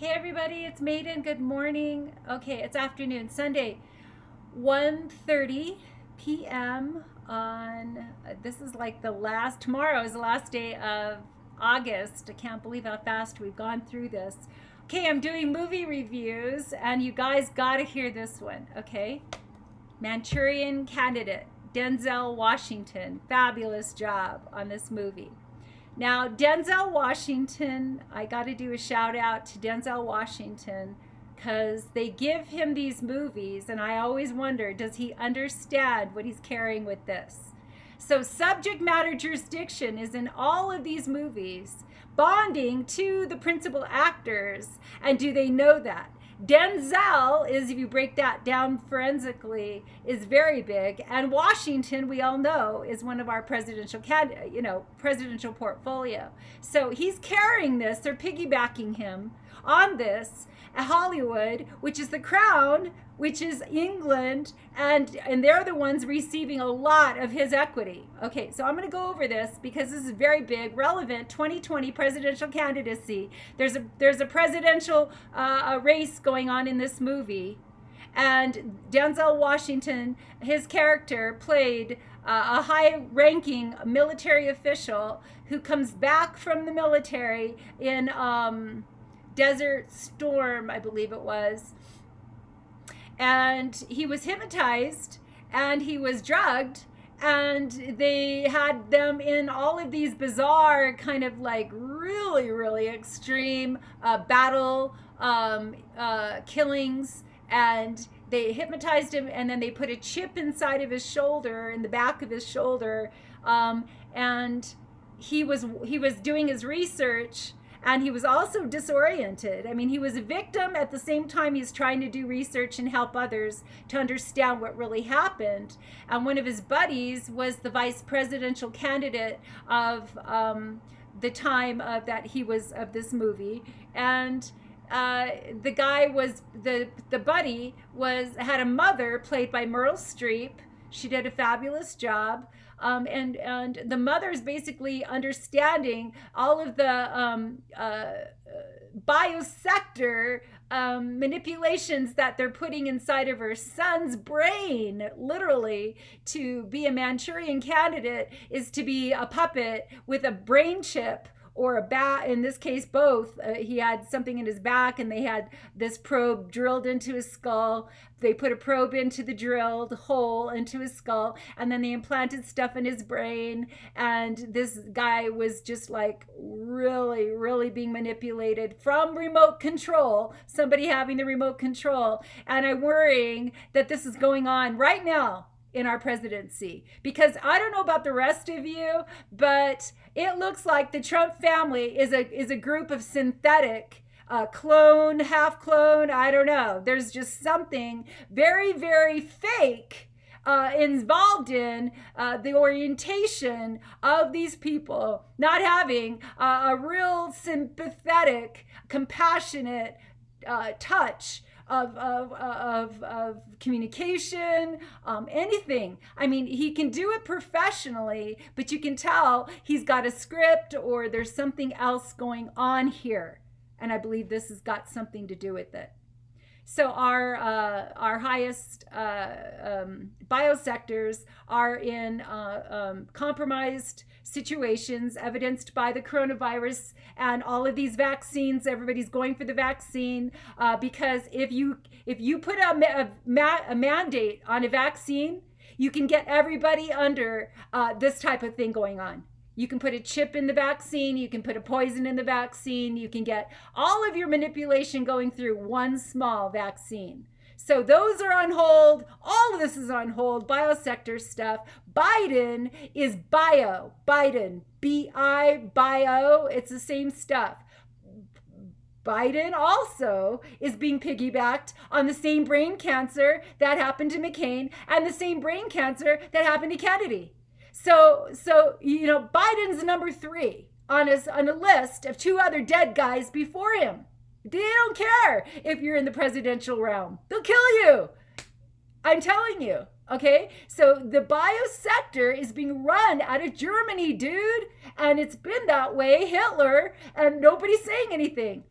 Hey everybody, it's Maiden. Good morning. Okay, it's afternoon, Sunday, 1:30 p.m. on this is like the last tomorrow is the last day of August. I can't believe how fast we've gone through this. Okay, I'm doing movie reviews and you guys got to hear this one, okay? Manchurian Candidate, Denzel Washington. Fabulous job on this movie. Now, Denzel Washington, I got to do a shout out to Denzel Washington because they give him these movies, and I always wonder, does he understand what he's carrying with this? So, subject matter jurisdiction is in all of these movies, bonding to the principal actors, and do they know that? Denzel is, if you break that down forensically, is very big, and Washington, we all know, is one of our presidential portfolio. So he's carrying this. They're piggybacking him on this. Hollywood, which is the crown, which is England, and they're the ones receiving a lot of his equity. Okay, so I'm going to go over this because this is very big, relevant. 2020 presidential candidacy. There's a presidential race going on in this movie, and Denzel Washington, his character played a high-ranking military official who comes back from the military in Desert Storm, I believe it was, and he was hypnotized and he was drugged, and they had them in all of these bizarre kind of like really extreme battle killings, and they hypnotized him and then they put a chip inside of his shoulder, in the back of his shoulder, and he was doing his research, and he was also disoriented. I mean, he was a victim at the same time he's trying to do research and help others to understand what really happened. And one of his buddies was the vice presidential candidate of the time of that he was of this movie. And the guy was the buddy was had a mother played by Meryl Streep. She did a fabulous job. And the mother's basically understanding all of the biosector manipulations that they're putting inside of her son's brain. Literally, to be a Manchurian candidate is to be a puppet with a brain chip or a bat, in this case both. He had something in his back and they had this probe drilled into his skull. They put a probe into the drilled hole into his skull, and then they implanted stuff in his brain, and this guy was just like really being manipulated from remote control, somebody having the remote control. And I'm worrying that this is going on right now in our presidency, because I don't know about the rest of you, but it looks like the Trump family is a group of synthetic clone, half clone, I don't know. There's just something very fake involved in the orientation of these people not having a real sympathetic, compassionate touch of communication, anything. I mean, he can do it professionally, but you can tell he's got a script or there's something else going on here. And I believe this has got something to do with it. So our highest biosectors are in compromised situations, evidenced by the coronavirus and all of these vaccines. Everybody's going for the vaccine because if you put a mandate on a vaccine, you can get everybody under this type of thing going on. You can put a chip in the vaccine. You can put a poison in the vaccine. You can get all of your manipulation going through one small vaccine. So those are on hold. All of this is on hold. Biosector stuff. Biden is bio. Biden. bio. It's the same stuff. Biden also is being piggybacked on the same brain cancer that happened to McCain and the same brain cancer that happened to Kennedy. So Biden's number 3 on a list of 2 other dead guys before him. They don't care if you're in the presidential realm. They'll kill you. I'm telling you. Okay, so the biosector is being run out of Germany, dude. And it's been that way, Hitler, and nobody's saying anything.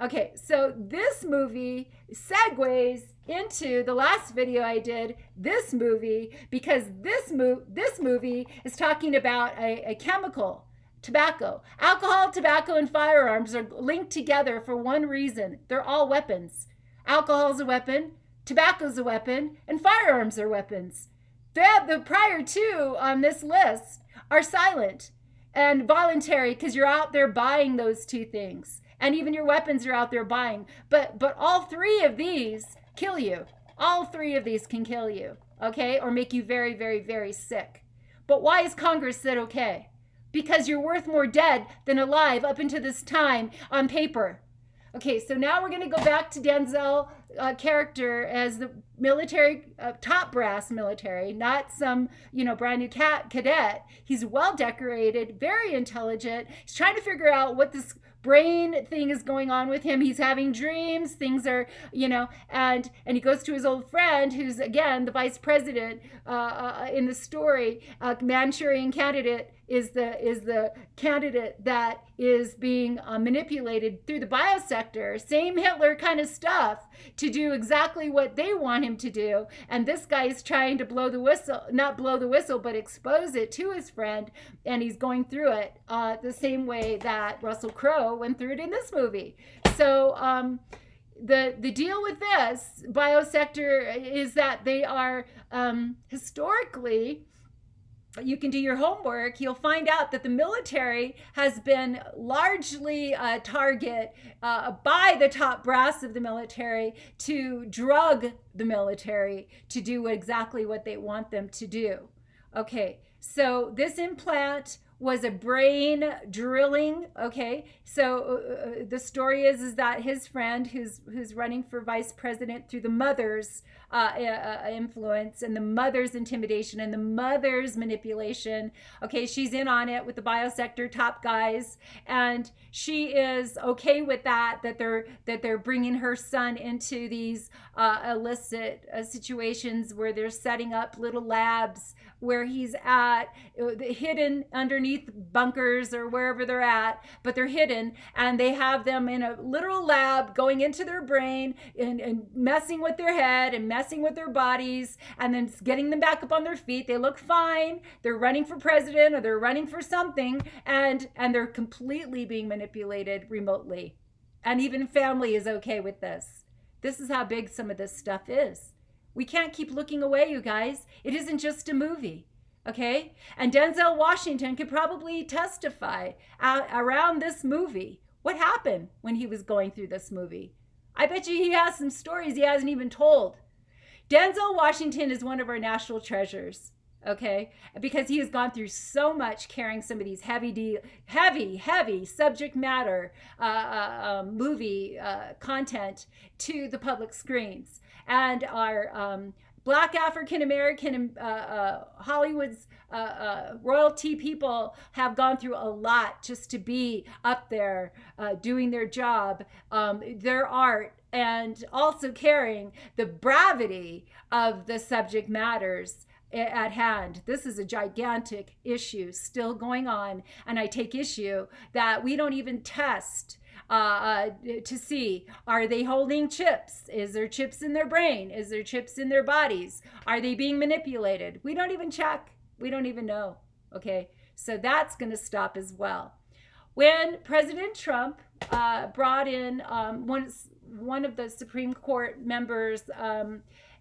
Okay, so this movie segues into the last video I did, this movie, because this movie is talking about a chemical, tobacco. Alcohol, tobacco, and firearms are linked together for one reason. They're all weapons. Alcohol's a weapon, tobacco's a weapon, and firearms are weapons. The prior two on this list are silent and voluntary because you're out there buying those two things. And even your weapons you're out there buying. But all three of these kill you. All three of these can kill you, okay? Or make you very, very, very sick. But why has Congress said okay? Because you're worth more dead than alive up until this time on paper. Okay, so now we're going to go back to Denzel character as the military, top brass military, not some, brand new cadet. He's well decorated, very intelligent. He's trying to figure out what this brain thing is going on with him. He's having dreams. Things are, and he goes to his old friend, who's again the vice president in the story. Manchurian candidate is the candidate that is being manipulated through the biosector. Same Hitler kind of stuff to do exactly what they want him to do. And this guy is trying to not blow the whistle, but expose it to his friend. And he's going through it the same way that Russell Crowe went through it in this movie. So the deal with this biosector is that they are historically, you can do your homework, you'll find out that the military has been largely a target by the top brass of the military to drug the military to do exactly what they want them to do. Okay, so this implant was a brain drilling. Okay, so the story is that his friend who's running for vice president through the mother's influence and the mother's intimidation and the mother's manipulation. Okay, she's in on it with the biosector top guys, and she is okay with that they're bringing her son into these illicit situations where they're setting up little labs where he's at, hidden underneath bunkers or wherever they're at, but they're hidden, and they have them in a literal lab going into their brain and messing with their head and messing with their bodies, and then getting them back up on their feet. They look fine, they're running for president or they're running for something, and they're completely being manipulated remotely. And even family is okay with this. This is how big some of this stuff is. We can't keep looking away, you guys. It isn't just a movie, okay? And Denzel Washington could probably testify around this movie. What happened when he was going through this movie? I bet you he has some stories he hasn't even told. Denzel Washington is one of our national treasures, okay? Because he has gone through so much carrying some of these heavy subject matter movie content to the public screens. And our Black African American Hollywood's royalty people have gone through a lot just to be up there doing their job, their art, and also carrying the gravity of the subject matters at hand. This is a gigantic issue still going on, and I take issue that we don't even test to see, are they holding chips? Is there chips in their brain? Is there chips in their bodies? Are they being manipulated? We don't even check. We don't even know. Okay, so that's going to stop as well. When President Trump brought in one of the Supreme Court members,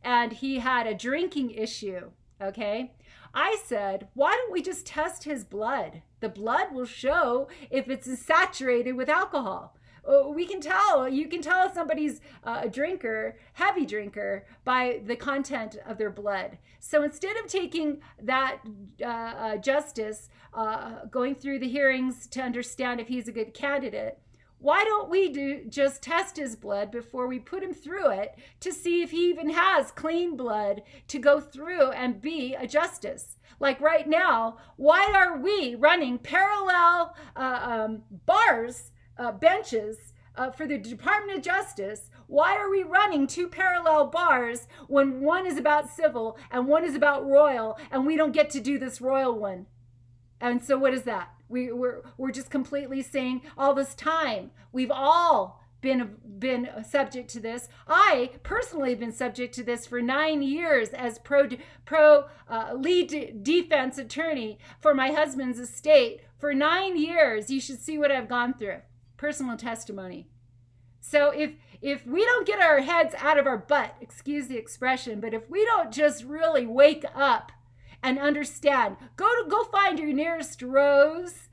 and he had a drinking issue, okay, I said, why don't we just test his blood? The blood will show if it's saturated with alcohol. We can tell, you can tell somebody's a drinker, heavy drinker, by the content of their blood. So instead of taking that justice, going through the hearings to understand if he's a good candidate, why don't we just test his blood before we put him through it to see if he even has clean blood to go through and be a justice? Like right now, why are we running parallel benches for the Department of Justice? Why are we running two parallel bars when one is about civil and one is about royal, and we don't get to do this royal one? And so what is that? We're just completely saying all this time we've all been subject to this. I personally have been subject to this for 9 years as pro lead defense attorney for my husband's estate. For 9 years, you should see what I've gone through. Personal testimony. So if we don't get our heads out of our butt, excuse the expression, but if we don't just really wake up and understand, go find your nearest roses.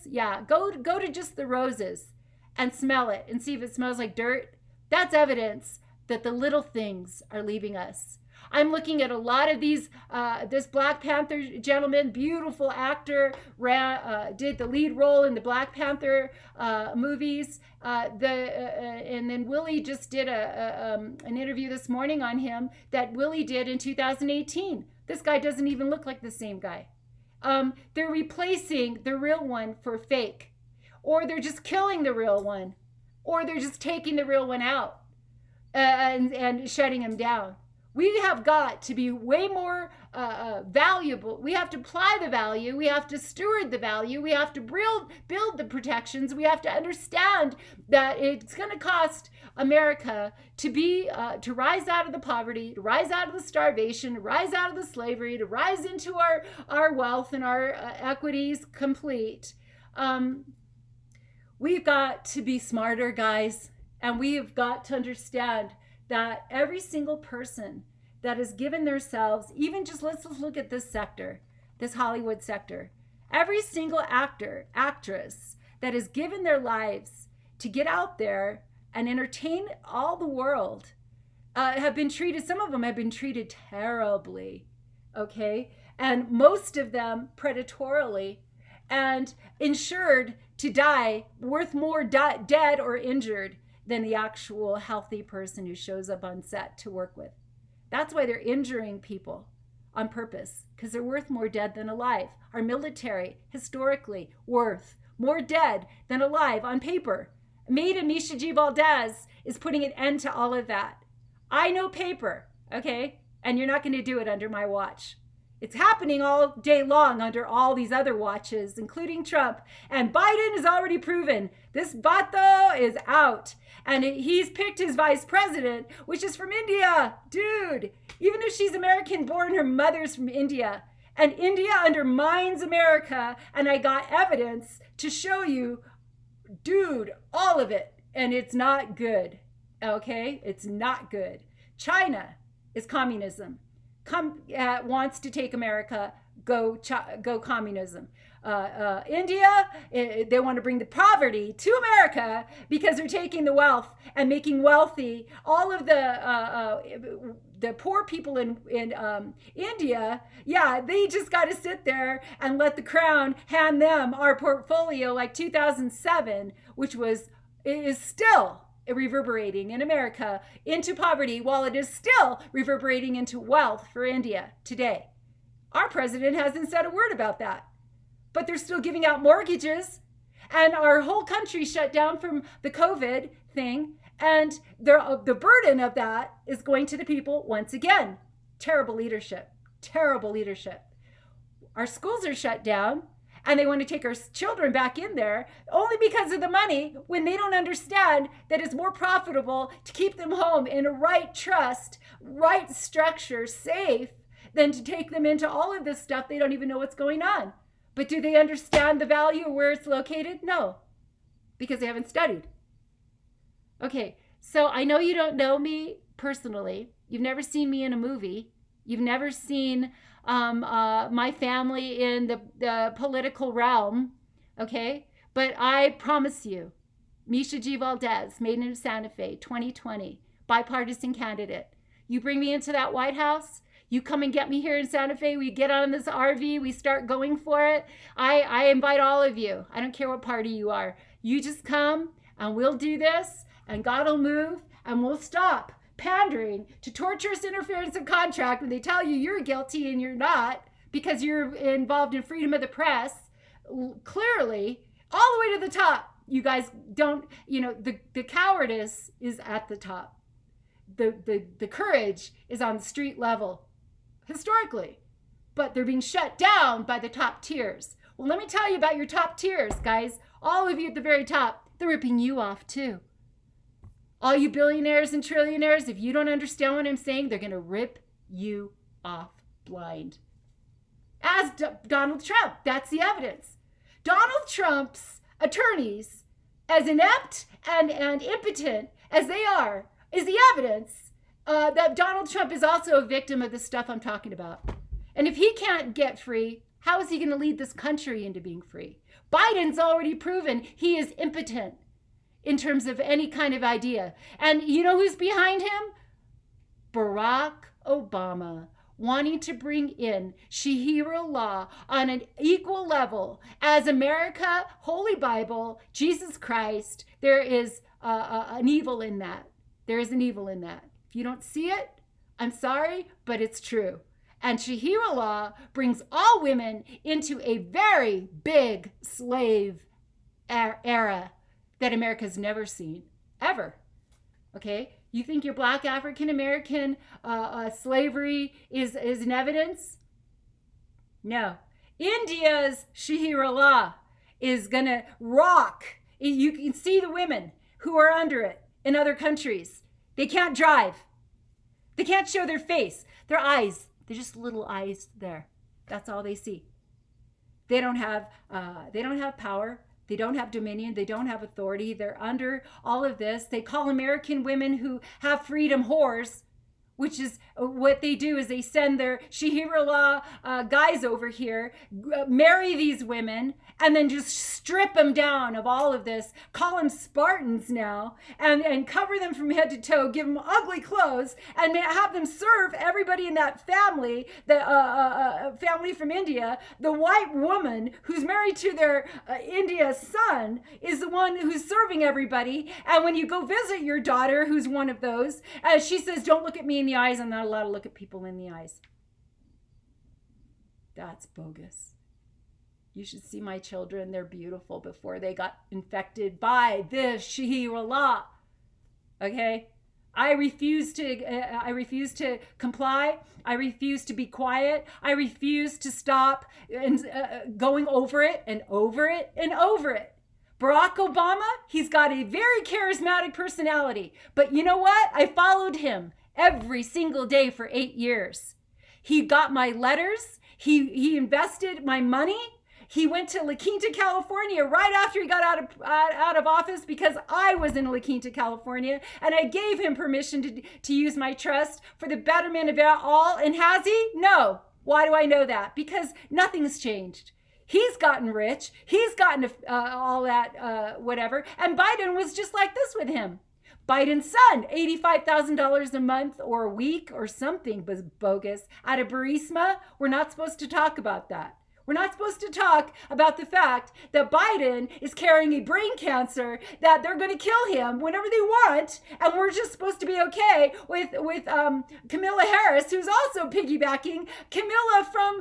Yeah, go to just the roses and smell it and see if it smells like dirt. That's evidence that the little things are leaving us. I'm looking at a lot of these, this Black Panther gentleman, beautiful actor, did the lead role in the Black Panther movies. And then Willie just did an interview this morning on him that Willie did in 2018. This guy doesn't even look like the same guy. They're replacing the real one for fake, or they're just killing the real one, or they're just taking the real one out and shutting him down. We have got to be way more valuable. We have to apply the value. We have to steward the value. We have to build the protections. We have to understand that it's going to cost America to rise out of the poverty, to rise out of the starvation, to rise out of the slavery, to rise into our wealth and our equities complete. We've got to be smarter, guys, and we've got to understand that every single person that has given themselves, even just let's look at this sector, this Hollywood sector, every single actor, actress that has given their lives to get out there and entertain all the world have been treated, some of them have been treated terribly, okay? And most of them predatorily and insured to die, worth more dead or injured than the actual healthy person who shows up on set to work with. That's why they're injuring people on purpose, because they're worth more dead than alive. Our military, historically, worth more dead than alive on paper. Maiden Misha G. Valdez is putting an end to all of that. I know paper, okay? And you're not going to do it under my watch. It's happening all day long under all these other watches, including Trump. And Biden has already proven this vato is out. And he's picked his vice president, which is from India. Dude, even if she's American born, her mother's from India. And India undermines America. And I got evidence to show you, dude, all of it. And it's not good. Okay? It's not good. China is communism. Wants to take America, go communism. India, they want to bring the poverty to America because they're taking the wealth and making wealthy all of the poor people in India. Yeah, they just got to sit there and let the crown hand them our portfolio like 2007, which is still reverberating in America into poverty, while it is still reverberating into wealth for India today. Our president hasn't said a word about that, but they're still giving out mortgages, and our whole country shut down from the COVID thing, and the burden of that is going to the people once again. Terrible leadership. Terrible leadership. Our schools are shut down, and they want to take our children back in there only because of the money, when they don't understand that it's more profitable to keep them home in a right trust, right structure, safe, than to take them into all of this stuff. They don't even know what's going on. But do they understand the value of where it's located? No, because they haven't studied. Okay, so I know you don't know me personally. You've never seen me in a movie. You've never seen my family in the political realm, okay? But I promise you, Misha G. Valdez, Maiden of Santa Fe, 2020, bipartisan candidate. You bring me into that White House, you come and get me here in Santa Fe, we get on this RV, we start going for it. I invite all of you. I don't care what party you are. You just come and we'll do this, and God will move, and we'll stop pandering to torturous interference of contract when they tell you you're guilty and you're not, because you're involved in freedom of the press. Clearly, all the way to the top. You guys don't, the cowardice is at the top. The courage is on the street level, historically, but they're being shut down by the top tiers. Well, let me tell you about your top tiers, guys. All of you at the very top, they're ripping you off too. All you billionaires and trillionaires, if you don't understand what I'm saying, they're going to rip you off blind. As Donald Trump, that's the evidence. Donald Trump's attorneys, as inept and impotent as they are, is the evidence that Donald Trump is also a victim of the stuff I'm talking about. And if he can't get free, how is he going to lead this country into being free? Biden's already proven he is impotent in terms of any kind of idea. And you know who's behind him? Barack Obama, wanting to bring in Sharia law on an equal level as America, Holy Bible, Jesus Christ. There is an evil in that. There is an evil in that. If you don't see it, I'm sorry, but it's true. And Sharia law brings all women into a very big slave era that America's never seen, ever. Okay? You think your Black African American slavery is an evidence? No. India's Sharia law is going to rock. You can see the women who are under it in other countries. They can't drive. They can't show their face. Their eyes, they're just little eyes there. That's all they see. They don't have power. They don't have dominion. They don't have authority. They're under all of this. They call American women who have freedom whores, which is what they do is they send their Sharia law guys over here, marry these women, and then just strip them down of all of this, call them Spartans now, and cover them from head to toe, give them ugly clothes, and have them serve everybody in that family, the family from India. The white woman who's married to their India son is the one who's serving everybody. And when you go visit your daughter, who's one of those, she says, don't look at me in the eyes. I'm not allowed to look at people in the eyes. That's bogus. You should see my children. They're beautiful before they got infected by this Sharia law. Okay? I refuse to comply. I refuse to be quiet. I refuse to stop going over it and over it and over it. Barack Obama, he's got a very charismatic personality. But you know what? I followed him every single day for 8 years. He got my letters. He invested my money. He went to La Quinta, California right after he got out of office because I was in La Quinta, California, and I gave him permission to use my trust for the betterment of all. And has he? No. Why do I know that? Because nothing's changed. He's gotten rich. He's gotten all that whatever. And Biden was just like this with him. Biden's son, $85,000 a month or a week or something was bogus. Out of Burisma, we're not supposed to talk about that. We're not supposed to talk about the fact that Biden is carrying a brain cancer, that they're going to kill him whenever they want, and we're just supposed to be okay with Kamala Harris, who's also piggybacking Camilla from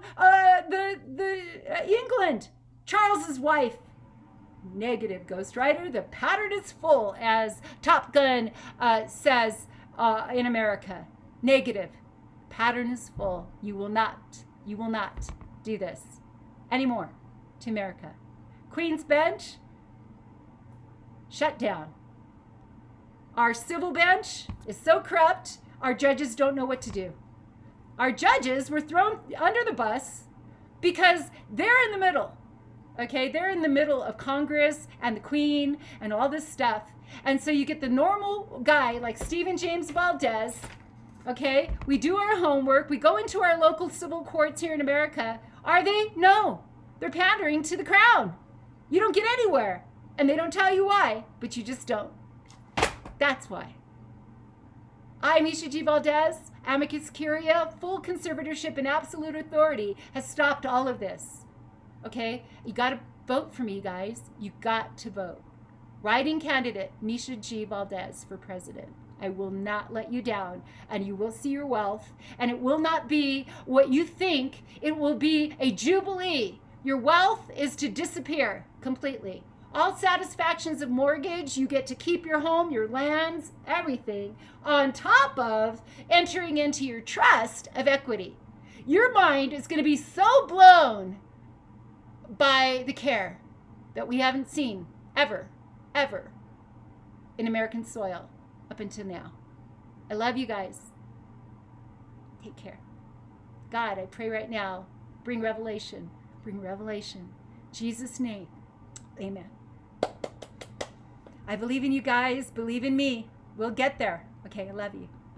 England, Charles's wife. Negative, Ghost Rider. The pattern is full, as Top Gun says in America. Negative. Pattern is full. You will not do this anymore to America. Queen's Bench, shut down. Our civil bench is so corrupt, our judges don't know what to do. Our judges were thrown under the bus because they're in the middle. Okay, they're in the middle of Congress and the Queen and all this stuff. And so you get the normal guy like Stephen James Valdez. Okay, we do our homework. We go into our local civil courts here in America. Are they? No. They're pandering to the crown. You don't get anywhere. And they don't tell you why, but you just don't. That's why. I, Misha G. Valdez, amicus curiae, full conservatorship and absolute authority, has stopped all of this. Okay? You got to vote for me, guys. You got to vote. Writing candidate, Misha G. Valdez for president. I will not let you down, and you will see your wealth, and it will not be what you think. It will be a jubilee. Your wealth is to disappear completely. All satisfactions of mortgage, you get to keep your home, your lands, everything, on top of entering into your trust of equity. Your mind is going to be so blown by the care that we haven't seen ever, ever in American soil up until now. I love you guys. Take care. God, I pray right now, bring revelation. Bring revelation. In Jesus' name, amen. I believe in you guys. Believe in me. We'll get there. Okay, I love you.